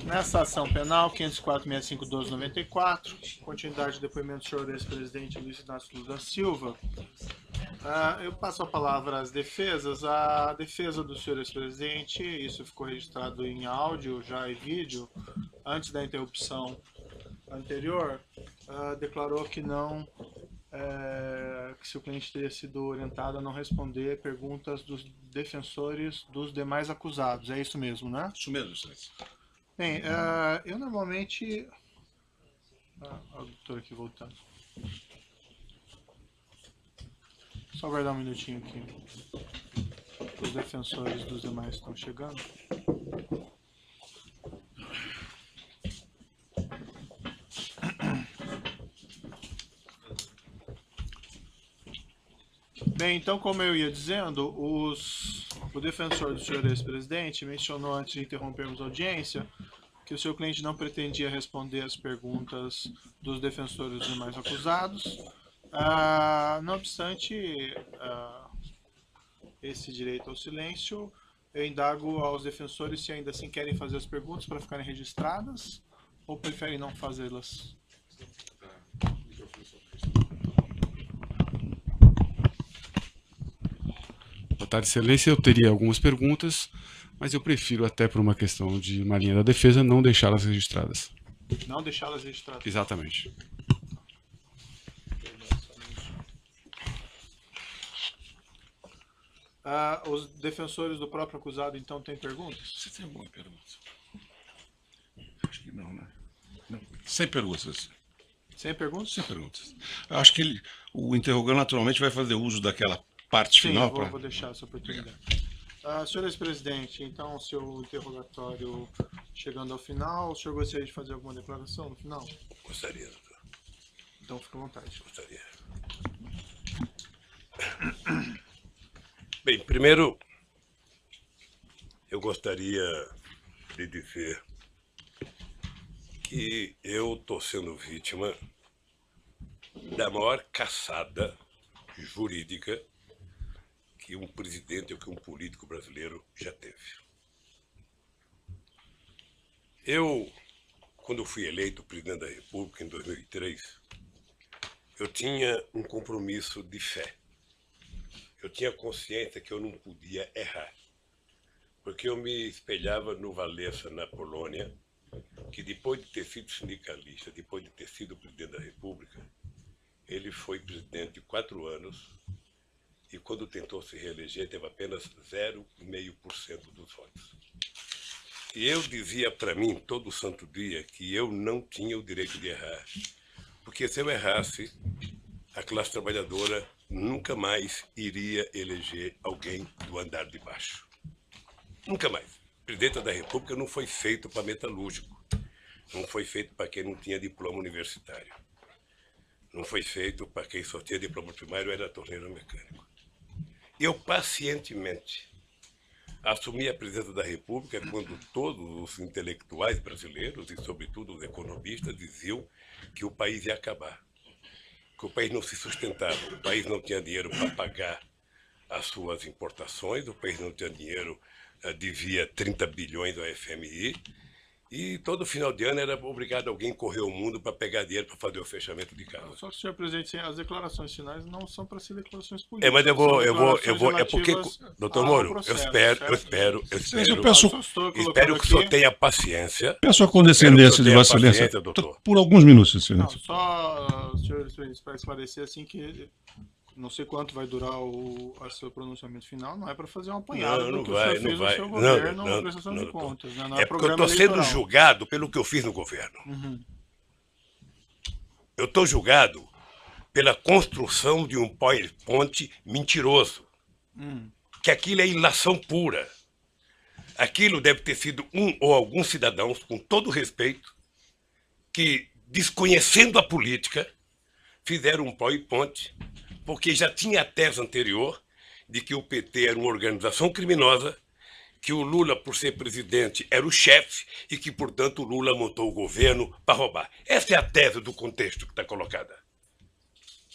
Nessa ação penal, 504.65.12.94, continuidade do depoimento do senhor ex-presidente Luiz Inácio Lula da Silva, eu passo a palavra às defesas. A defesa do senhor ex-presidente, isso ficou registrado em áudio já e vídeo, antes da interrupção anterior, declarou que não, que seu cliente teria sido orientado a não responder perguntas dos defensores dos demais acusados. É isso mesmo, né? Isso mesmo, excelência. Bem, eu normalmente... o doutor aqui voltando. Só aguardar um minutinho aqui. Os defensores dos demais estão chegando. Bem, então, como eu ia dizendo, o defensor do senhor ex-presidente mencionou antes de interrompermos a audiência que o seu cliente não pretendia responder as perguntas dos defensores dos demais acusados. Não obstante esse direito ao silêncio, eu indago aos defensores se ainda assim querem fazer as perguntas para ficarem registradas ou preferem não fazê-las. Boa tarde, excelência. Eu teria algumas perguntas, mas eu prefiro, até por uma questão de uma linha da defesa, não deixá-las registradas. Não deixá-las registradas. Exatamente. Os defensores do próprio acusado, então, têm perguntas? Você tem alguma pergunta? Acho que não, né? Não. Sem perguntas. Sem perguntas? Sem perguntas. Eu acho que o interrogante naturalmente vai fazer uso daquela parte final. Sim, vou deixar essa oportunidade. Senhor ex-presidente, então, seu interrogatório chegando ao final, o senhor gostaria de fazer alguma declaração no final? Gostaria, doutor. Então, fique à vontade. Gostaria. Bem, primeiro, eu gostaria de dizer que eu estou sendo vítima da maior caçada jurídica que um presidente ou que um político brasileiro já teve. Eu, quando fui eleito presidente da República em 2003, eu tinha um compromisso de fé. Eu tinha consciência que eu não podia errar, porque eu me espelhava no Walesa, na Polônia, que depois de ter sido sindicalista, depois de ter sido presidente da República, ele foi presidente de 4 anos e quando tentou se reeleger teve apenas 0,5% dos votos. E eu dizia para mim todo santo dia que eu não tinha o direito de errar, porque se eu errasse, a classe trabalhadora nunca mais iria eleger alguém do andar de baixo. Nunca mais. O presidente da República não foi feito para metalúrgico. Não foi feito para quem não tinha diploma universitário. Não foi feito para quem só tinha diploma primário ou era torneiro mecânico. Eu pacientemente assumi a presidência da República quando todos os intelectuais brasileiros e, sobretudo, os economistas diziam que o país ia acabar. Que o país não se sustentava, o país não tinha dinheiro para pagar as suas importações, o país não tinha dinheiro, devia 30 bilhões ao FMI, e todo final de ano era obrigado alguém correr o mundo para pegar dinheiro para fazer o fechamento de casa. Só que, senhor presidente, as declarações finais não são para ser declarações políticas. Mas eu vou, é porque, doutor Moro, eu espero que o senhor tenha paciência. Peço a condescendência de Vossa Excelência, doutor. Por alguns minutos, Excelência. Não, só, senhor, para esclarecer, assim, que não sei quanto vai durar o seu pronunciamento final, não é para fazer um apanhado do que o senhor fez no seu governo na prestação de contas. Né? Não é porque eu estou sendo julgado pelo que eu fiz no governo. Uhum. Eu estou julgado pela construção de um PowerPoint mentiroso. Que aquilo é ilação pura. Aquilo deve ter sido um ou alguns cidadãos, com todo respeito, que, desconhecendo a política, fizeram um PowerPoint, porque já tinha a tese anterior de que o PT era uma organização criminosa, que o Lula, por ser presidente, era o chefe e que, portanto, o Lula montou o governo para roubar. Essa é a tese do contexto que está colocada.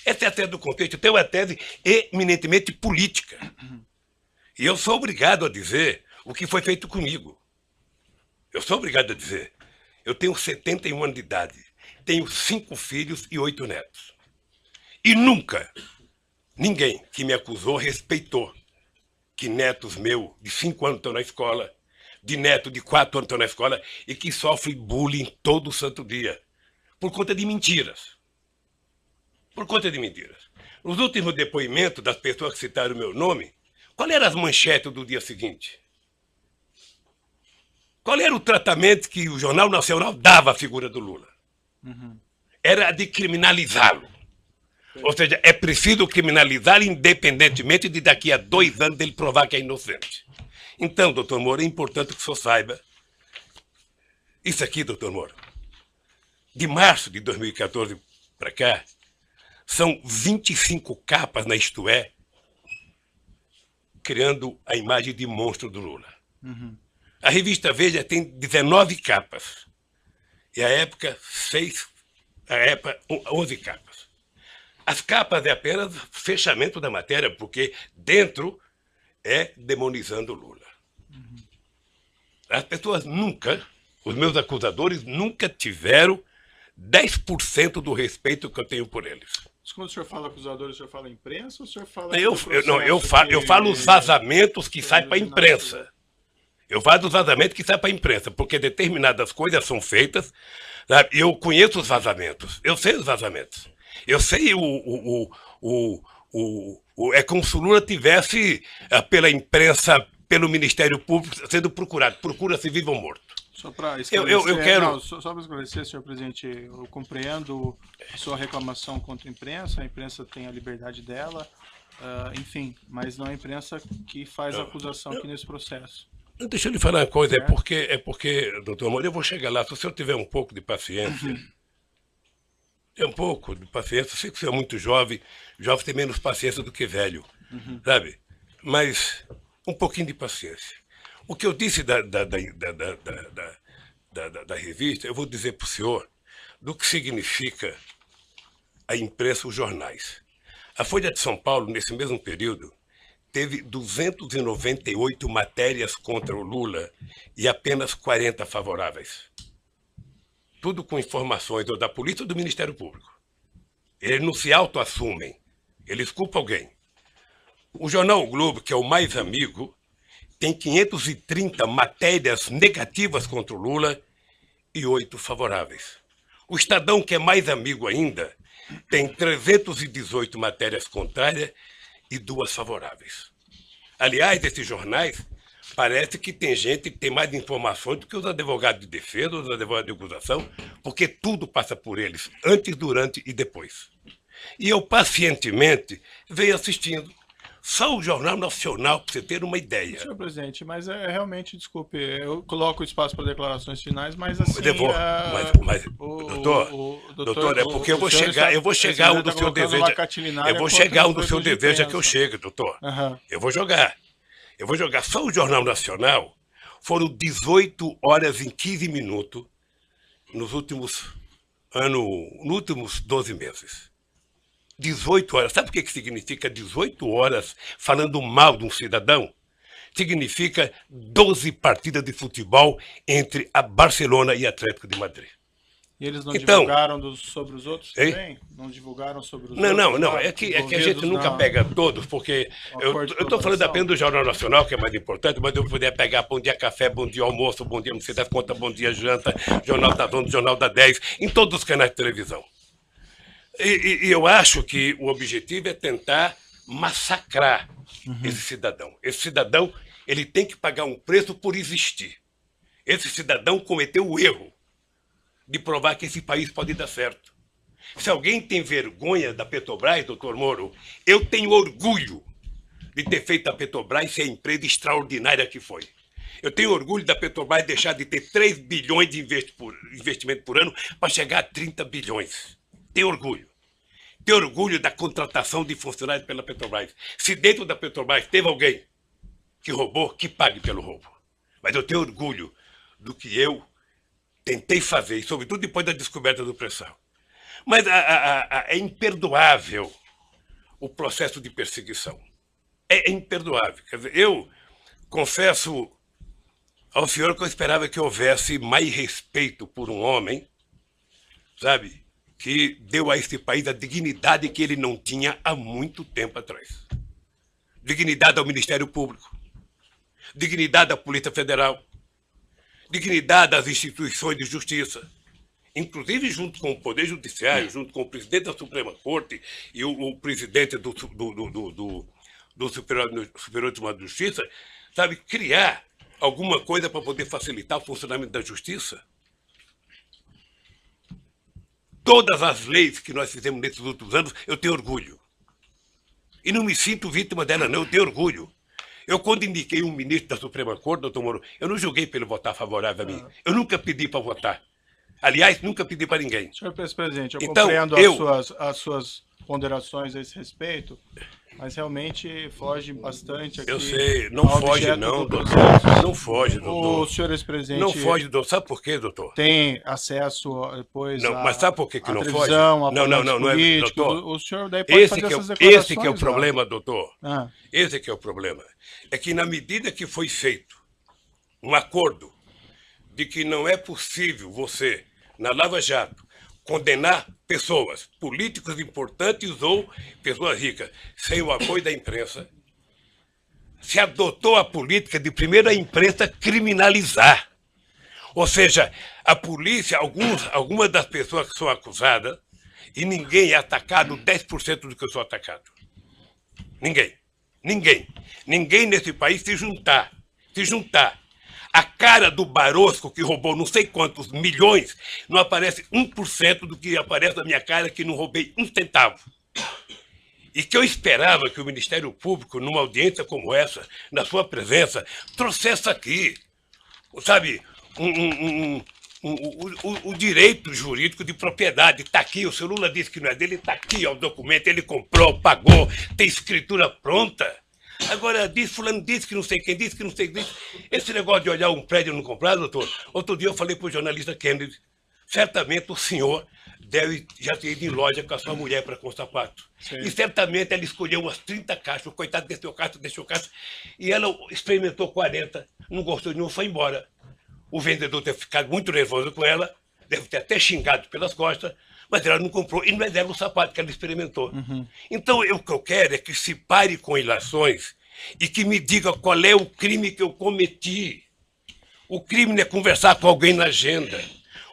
Essa é a tese do contexto. Então, é uma tese eminentemente política. E eu sou obrigado a dizer o que foi feito comigo. Eu sou obrigado a dizer. Eu tenho 71 anos de idade. Tenho 5 filhos e 8 netos. E nunca ninguém que me acusou respeitou que netos meus de 5 anos estão na escola, de neto de 4 anos estão na escola e que sofrem bullying todo santo dia. Por conta de mentiras. Por conta de mentiras. Nos últimos depoimentos das pessoas que citaram o meu nome, qual eram as manchetes do dia seguinte? Qual era o tratamento que o Jornal Nacional dava à figura do Lula? Era de criminalizá-lo. Ou seja, é preciso criminalizar independentemente de daqui a 2 anos ele provar que é inocente. Então, doutor Moro, é importante que o senhor saiba. Isso aqui, doutor Moro, de março de 2014 para cá, são 25 capas na Isto É, criando a imagem de monstro do Lula. A revista Veja tem 19 capas. E a época, 11 capas. As capas é apenas fechamento da matéria, porque dentro é demonizando o Lula. As pessoas nunca, os meus acusadores, nunca tiveram 10% do respeito que eu tenho por eles. Mas quando o senhor fala acusadores, o senhor fala imprensa ou o senhor fala... Eu falo os vazamentos que saem para a imprensa. Eu falo dos vazamentos que saem para a imprensa, porque determinadas coisas são feitas, sabe? Eu conheço os vazamentos, eu sei os vazamentos. Eu sei é como se o Lula tivesse, pela imprensa, pelo Ministério Público, sendo procurado. Procura-se vivo ou morto. Só para esclarecer, eu quero... só para esclarecer, senhor presidente, eu compreendo a sua reclamação contra a imprensa tem a liberdade dela, enfim, mas não é a imprensa que faz a acusação aqui nesse processo. Deixa eu lhe falar uma coisa, é porque, doutor Moro, eu vou chegar lá, se o senhor tiver um pouco de paciência, eu sei que o senhor é muito jovem tem menos paciência do que velho, sabe? Mas um pouquinho de paciência. O que eu disse da revista, eu vou dizer para o senhor do que significa a imprensa, os jornais. A Folha de São Paulo, nesse mesmo período, teve 298 matérias contra o Lula e apenas 40 favoráveis. Tudo com informações ou da polícia ou do Ministério Público. Eles não se autoassumem, eles culpam alguém. O jornal O Globo, que é o mais amigo, tem 530 matérias negativas contra o Lula e 8 favoráveis. O Estadão, que é mais amigo ainda, tem 318 matérias contrárias e 2 favoráveis. Aliás, esses jornais, parece que tem gente que tem mais informações do que os advogados de defesa, os advogados de acusação, porque tudo passa por eles, antes, durante e depois. E eu, pacientemente, venho assistindo. Só o Jornal Nacional, para você ter uma ideia. Senhor presidente, mas realmente, desculpe, eu coloco o espaço para declarações finais, mas assim... Doutor, é porque eu vou chegar um do seu desejo. Eu vou chegar um do seu desejo que eu chegue, doutor. Eu vou jogar. Só o Jornal Nacional foram 18 horas e 15 minutos nos últimos 12 meses. 18 horas. Sabe o que significa 18 horas falando mal de um cidadão? Significa 12 partidas de futebol entre a Barcelona e Atlético de Madrid. E eles não divulgaram sobre os outros também? Não divulgaram sobre os outros? Não. É que a gente nunca pega todos, porque eu estou falando apenas do Jornal Nacional, que é mais importante, mas eu poderia pegar Bom Dia Café, Bom Dia Almoço, Bom Dia Não Sei das Contas, Bom Dia Janta, Jornal da Zona, Jornal da 10, em todos os canais de televisão. E eu acho que o objetivo é tentar massacrar esse cidadão. Esse cidadão, ele tem que pagar um preço por existir. Esse cidadão cometeu o erro de provar que esse país pode dar certo. Se alguém tem vergonha da Petrobras, doutor Moro, eu tenho orgulho de ter feito a Petrobras ser a empresa extraordinária que foi. Eu tenho orgulho da Petrobras deixar de ter 3 bilhões de investimento por ano para chegar a 30 bilhões. Tenho orgulho. Tenho orgulho da contratação de funcionários pela Petrobras. Se dentro da Petrobras teve alguém que roubou, que pague pelo roubo. Mas eu tenho orgulho do que eu tentei fazer, sobretudo depois da descoberta do pré-sal. Mas é imperdoável o processo de perseguição. É imperdoável. Quer dizer, eu confesso ao senhor que eu esperava que houvesse mais respeito por um homem, sabe, que deu a esse país a dignidade que ele não tinha há muito tempo atrás. Dignidade ao Ministério Público, dignidade à Polícia Federal, dignidade às instituições de justiça, inclusive junto com o Poder Judiciário, junto com o presidente da Suprema Corte e o presidente do Superior Tribunal de Justiça, sabe, criar alguma coisa para poder facilitar o funcionamento da justiça. Todas as leis que nós fizemos nesses últimos anos, eu tenho orgulho. E não me sinto vítima dela, não, eu tenho orgulho. Eu, quando indiquei um ministro da Suprema Corte, doutor Moro, eu não julguei para ele votar favorável a mim. Eu nunca pedi para votar. Aliás, nunca pedi para ninguém. Senhor presidente, eu Então, compreendo as suas ponderações a esse respeito, mas realmente foge bastante aqui. Eu sei, não ao foge objeto não, do doutor. processo. Não foge, doutor. O senhor ex-presidente Não foge, doutor. Sabe por quê, doutor? tem acesso depois Não, mas sabe por que à não foge? televisão, a Não é, políticos, doutor. o senhor daí pode fazer essas declarações. Esse que é o problema, doutor. Ah. Esse que é o problema. É que na medida que foi feito um acordo de que não é possível você, na Lava Jato, condenar pessoas, políticos importantes ou pessoas ricas, sem o apoio da imprensa, se adotou a política de primeiro a imprensa criminalizar. Ou seja, a polícia, algumas das pessoas que são acusadas, e ninguém é atacado 10% do que eu sou atacado. Ninguém. Ninguém. Ninguém nesse país se juntar. A cara do Barosco, que roubou não sei quantos milhões, não aparece 1% do que aparece na minha cara, que não roubei um centavo. E que eu esperava que o Ministério Público, numa audiência como essa, na sua presença, trouxesse aqui, sabe, o direito jurídico de propriedade. Está aqui, o senhor Lula disse que não é dele, está aqui, ó, o documento, ele comprou, pagou, tem escritura pronta. Agora, fulano disse que não sei quem disse, que não sei quem disse. Esse negócio de olhar um prédio e não comprar, doutor, outro dia eu falei para o jornalista Kennedy, certamente o senhor deve já ter ido em loja com a sua mulher para com sapato. Sim. E certamente ela escolheu umas 30 caixas, o coitado deixou caixa, e ela experimentou 40, não gostou de nenhum, foi embora. O vendedor deve ter ficado muito nervoso com ela, deve ter até xingado pelas costas, mas ela não comprou, e não é dela o sapato que ela experimentou. Então, o que eu quero é que se pare com ilações e que me diga qual é o crime que eu cometi. O crime não é conversar com alguém na agenda.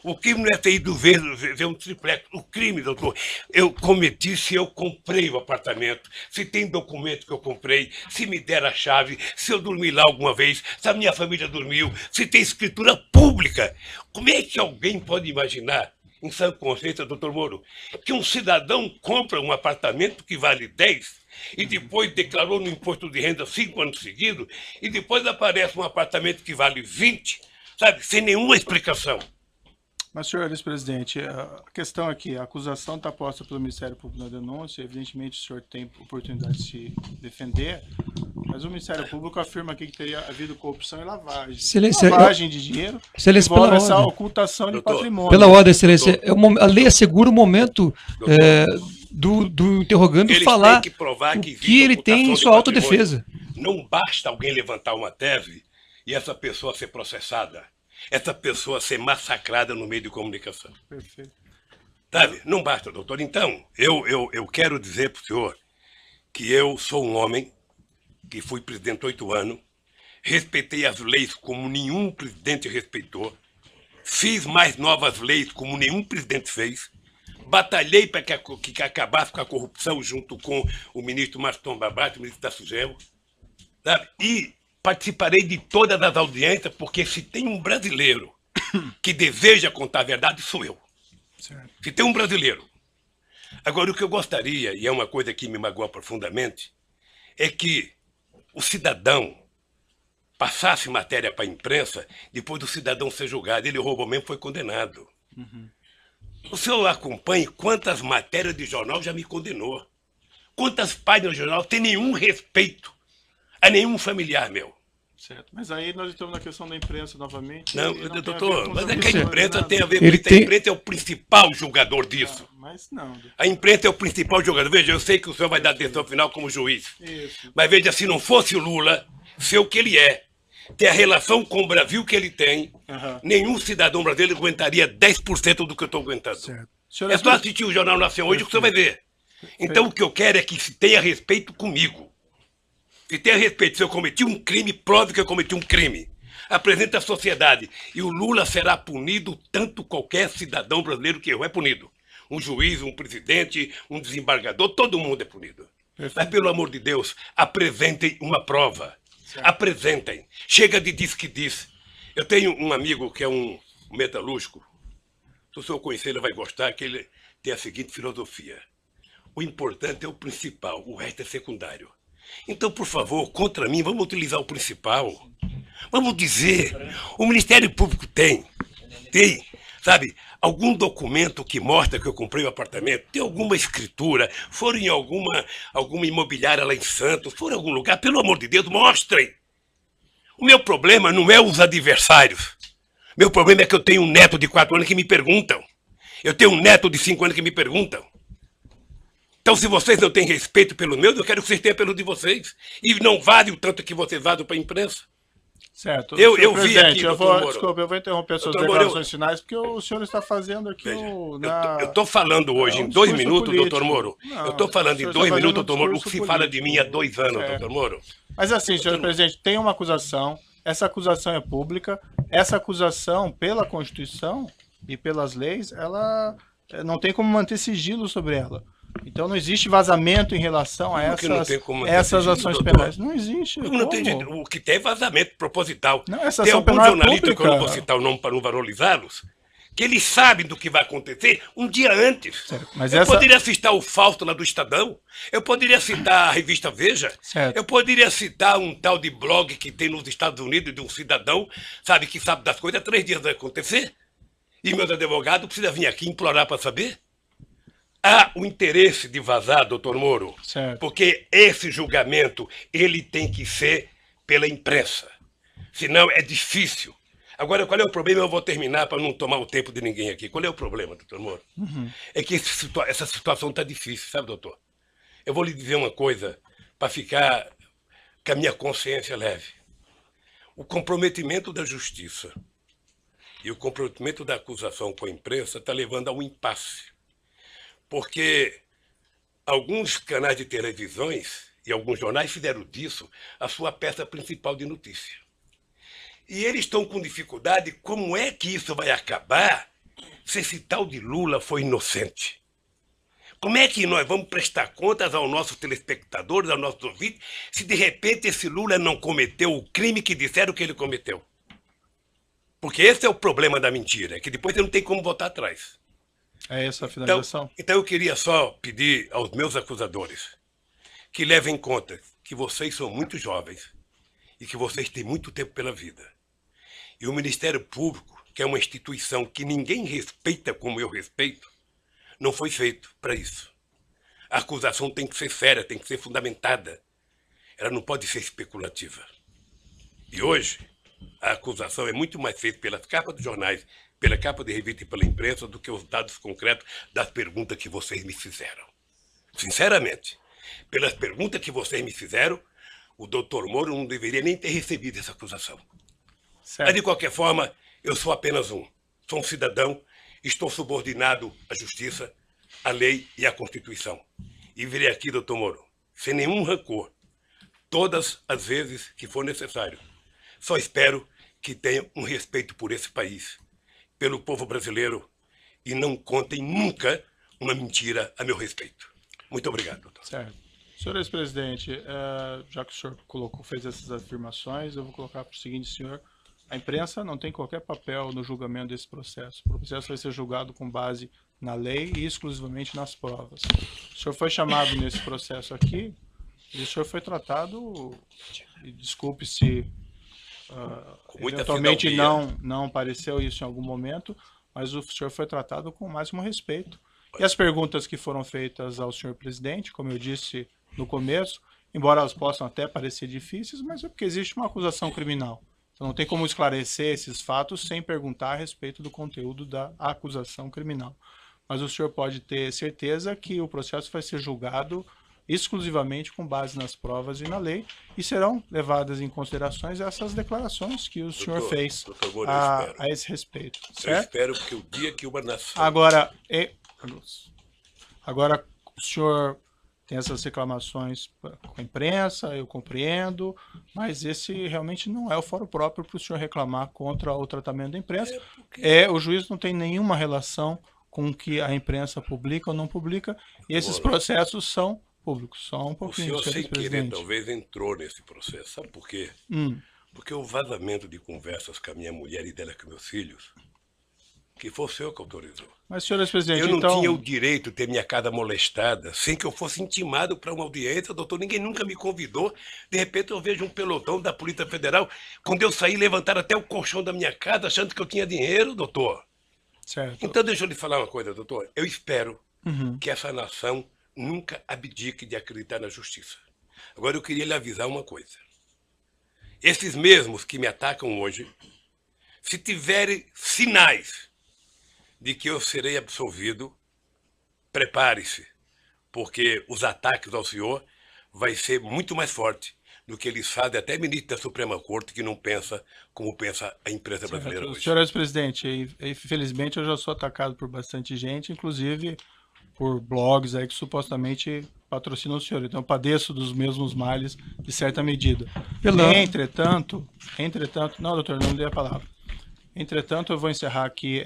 O crime não é ter ido ver um triplex. O crime, doutor, eu cometi se eu comprei o apartamento, se tem documento que eu comprei, se me der a chave, se eu dormi lá alguma vez, se a minha família dormiu, se tem escritura pública. Como é que alguém pode imaginar, em sã consciência, doutor Moro, que um cidadão compra um apartamento que vale 10 e depois declarou no imposto de renda 5 anos seguidos e depois aparece um apartamento que vale 20, sabe, sem nenhuma explicação? Mas, senhor ex-presidente, a questão aqui, a acusação está posta pelo Ministério Público na denúncia, evidentemente o senhor tem oportunidade de se defender, mas o Ministério Público afirma aqui que teria havido corrupção e lavagem. Lavagem de dinheiro, envolve essa ocultação de patrimônio. Pela ordem, excelência, a lei assegura o momento do interrogando falar o que ele tem em sua autodefesa. Não basta alguém levantar uma tese e essa pessoa ser processada. Essa pessoa ser massacrada no meio de comunicação. Perfeito. Sabe? Não basta, doutor. Então, eu quero dizer para o senhor que eu sou um homem que fui presidente 8 anos, respeitei as leis como nenhum presidente respeitou, fiz mais novas leis como nenhum presidente fez, batalhei para que acabasse com a corrupção junto com o ministro Maston Babate, o ministro da Sugemo, sabe? E participarei de todas as audiências, porque se tem um brasileiro que deseja contar a verdade, sou eu. Certo. Se tem um brasileiro. Agora, o que eu gostaria, e é uma coisa que me magoa profundamente, é que o cidadão passasse matéria para a imprensa, depois do cidadão ser julgado. Ele roubou mesmo, foi condenado. O senhor acompanha quantas matérias de jornal já me condenou. Quantas páginas de jornal tem nenhum respeito a nenhum familiar meu. Certo, mas aí nós estamos na questão da imprensa novamente. Não, doutor, mas é que a imprensa tem a ver com isso. A imprensa é o principal julgador disso. Mas não. A imprensa é o principal julgador. Veja, eu sei que o senhor vai dar atenção final como juiz. Isso. Mas veja, se não fosse o Lula, ser o que ele é, ter a relação com o Brasil que ele tem, nenhum cidadão brasileiro aguentaria 10% do que eu estou aguentando. É só assistir o Jornal Nacional hoje que você vai ver. Então o que eu quero é que se tenha respeito comigo. Se tenha respeito, se eu cometi um crime, prove que eu cometi um crime. Apresenta à sociedade. E o Lula será punido tanto qualquer cidadão brasileiro que errou é punido. Um juiz, um presidente, um desembargador, todo mundo é punido. Mas, pelo amor de Deus, apresentem uma prova. Apresentem. Chega de diz que diz. Eu tenho um amigo que é um metalúrgico. Se o senhor conhecer, ele vai gostar, que ele tem a seguinte filosofia. O importante é o principal, o resto é secundário. Então, por favor, contra mim, vamos utilizar o principal. Vamos dizer, o Ministério Público tem, sabe, algum documento que mostra que eu comprei o apartamento, tem alguma escritura, foram em alguma imobiliária lá em Santos, foram em algum lugar, pelo amor de Deus, mostrem. O meu problema não é os adversários. Meu problema é que eu tenho um neto de 4 anos que me perguntam. Eu tenho um neto de 5 anos que me perguntam. Então, se vocês não têm respeito pelo meu, eu quero que vocês tenham pelo de vocês. E não vale o tanto que vocês vazam para a imprensa. Certo. Eu vi aqui, desculpa, eu vou interromper suas declarações finais, porque o senhor está fazendo aqui eu estou falando hoje em 2 minutos, doutor Moro. Eu estou falando em 2 minutos, doutor Moro, o que se fala de mim há 2 anos, doutor Moro. Mas assim, senhor presidente, tem uma acusação, essa acusação é pública, essa acusação, pela Constituição e pelas leis, ela não tem como manter sigilo sobre ela. Então não existe vazamento em relação a essas ações penais. Não existe. Não tem jeito. O que tem é vazamento proposital. Não, essa tem ação alguns penal jornalistas, é que eu não vou citar o nome para não valorizá-los, que eles sabem do que vai acontecer um dia antes. Poderia citar o Fausto lá do Estadão, eu poderia citar a revista Veja, eu poderia citar um tal de blog que tem nos Estados Unidos de um cidadão, sabe, que sabe das coisas, 3 dias vai acontecer, e meus advogados precisam vir aqui implorar para saber. Há o interesse de vazar, doutor Moro, porque esse julgamento ele tem que ser pela imprensa. Senão é difícil. Agora, qual é o problema? Eu vou terminar para não tomar o tempo de ninguém aqui. Qual é o problema, doutor Moro? É que essa situação está difícil, sabe, doutor? Eu vou lhe dizer uma coisa para ficar com a minha consciência leve. O comprometimento da justiça e o comprometimento da acusação com a imprensa está levando a um impasse. Porque alguns canais de televisões e alguns jornais fizeram disso a sua peça principal de notícia. E eles estão com dificuldade, como é que isso vai acabar se esse tal de Lula foi inocente? Como é que nós vamos prestar contas aos nossos telespectadores, aos nossos ouvintes, se de repente esse Lula não cometeu o crime que disseram que ele cometeu? Porque esse é o problema da mentira, que depois você não tem como voltar atrás. É essa a finalização? Então eu queria só pedir aos meus acusadores que levem em conta que vocês são muito jovens e que vocês têm muito tempo pela vida. E o Ministério Público, que é uma instituição que ninguém respeita como eu respeito, não foi feito para isso. A acusação tem que ser séria, tem que ser fundamentada. Ela não pode ser especulativa. E hoje, a acusação é muito mais feita pelas capas dos jornais, pela capa de revista e pela imprensa, do que os dados concretos das perguntas que vocês me fizeram. Sinceramente, pelas perguntas que vocês me fizeram, o doutor Moro não deveria nem ter recebido essa acusação. Mas, de qualquer forma, eu sou apenas sou um cidadão, estou subordinado à justiça, à lei e à Constituição. E virei aqui, doutor Moro, sem nenhum rancor, todas as vezes que for necessário. Só espero que tenha um respeito por esse país, pelo povo brasileiro, e não contem nunca uma mentira a meu respeito. Muito obrigado, doutor. Certo. Senhor ex-presidente, já que o senhor fez essas afirmações, eu vou colocar para o seguinte, senhor: a imprensa não tem qualquer papel no julgamento desse processo. O processo vai ser julgado com base na lei e exclusivamente nas provas. O senhor foi chamado nesse processo aqui e o senhor foi tratado, e desculpe se eventualmente não pareceu isso em algum momento, mas o senhor foi tratado com o máximo respeito. E as perguntas que foram feitas ao senhor presidente, como eu disse no começo, embora elas possam até parecer difíceis, mas é porque existe uma acusação criminal. Então não tem como esclarecer esses fatos sem perguntar a respeito do conteúdo da acusação criminal. Mas o senhor pode ter certeza que o processo vai ser julgado exclusivamente com base nas provas e na lei, e serão levadas em considerações essas declarações que o senhor fez a esse respeito. Certo? Eu espero que o dia que uma nação... Agora, o senhor tem essas reclamações com a imprensa, eu compreendo, mas esse realmente não é o fórum próprio para o senhor reclamar contra o tratamento da imprensa. O juiz não tem nenhuma relação com o que a imprensa publica ou não publica, e esses processos são públicos. Só um pouquinho, o senhor, sem querer, talvez entrou nesse processo. Sabe por quê? Porque o vazamento de conversas com a minha mulher e dela com meus filhos, que foi o senhor que autorizou. Mas, senhor presidente, eu não tinha o direito de ter minha casa molestada sem que eu fosse intimado para uma audiência, doutor. Ninguém nunca me convidou. De repente eu vejo um pelotão da Polícia Federal. Quando eu saí, levantaram até o colchão da minha casa achando que eu tinha dinheiro, doutor. Certo. Então deixa eu lhe falar uma coisa, doutor. Eu espero que essa nação nunca abdique de acreditar na justiça. Agora eu queria lhe avisar uma coisa. Esses mesmos que me atacam hoje, se tiverem sinais de que eu serei absolvido, prepare-se, porque os ataques ao senhor vai ser muito mais forte do que eles fazem até ministro da Suprema Corte, que não pensa como pensa a imprensa brasileira hoje. Senhor presidente, infelizmente eu já sou atacado por bastante gente, inclusive por blogs aí que supostamente patrocinam o senhor. Então eu padeço dos mesmos males de certa medida. Entretanto, não, doutor, não dei a palavra. Entretanto, eu vou encerrar aqui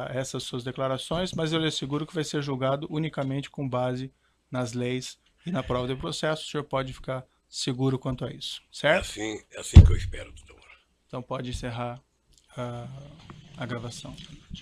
essas suas declarações, mas eu lhe asseguro que vai ser julgado unicamente com base nas leis e na prova de processo. O senhor pode ficar seguro quanto a isso, certo? É assim que eu espero, doutor. Então pode encerrar a gravação.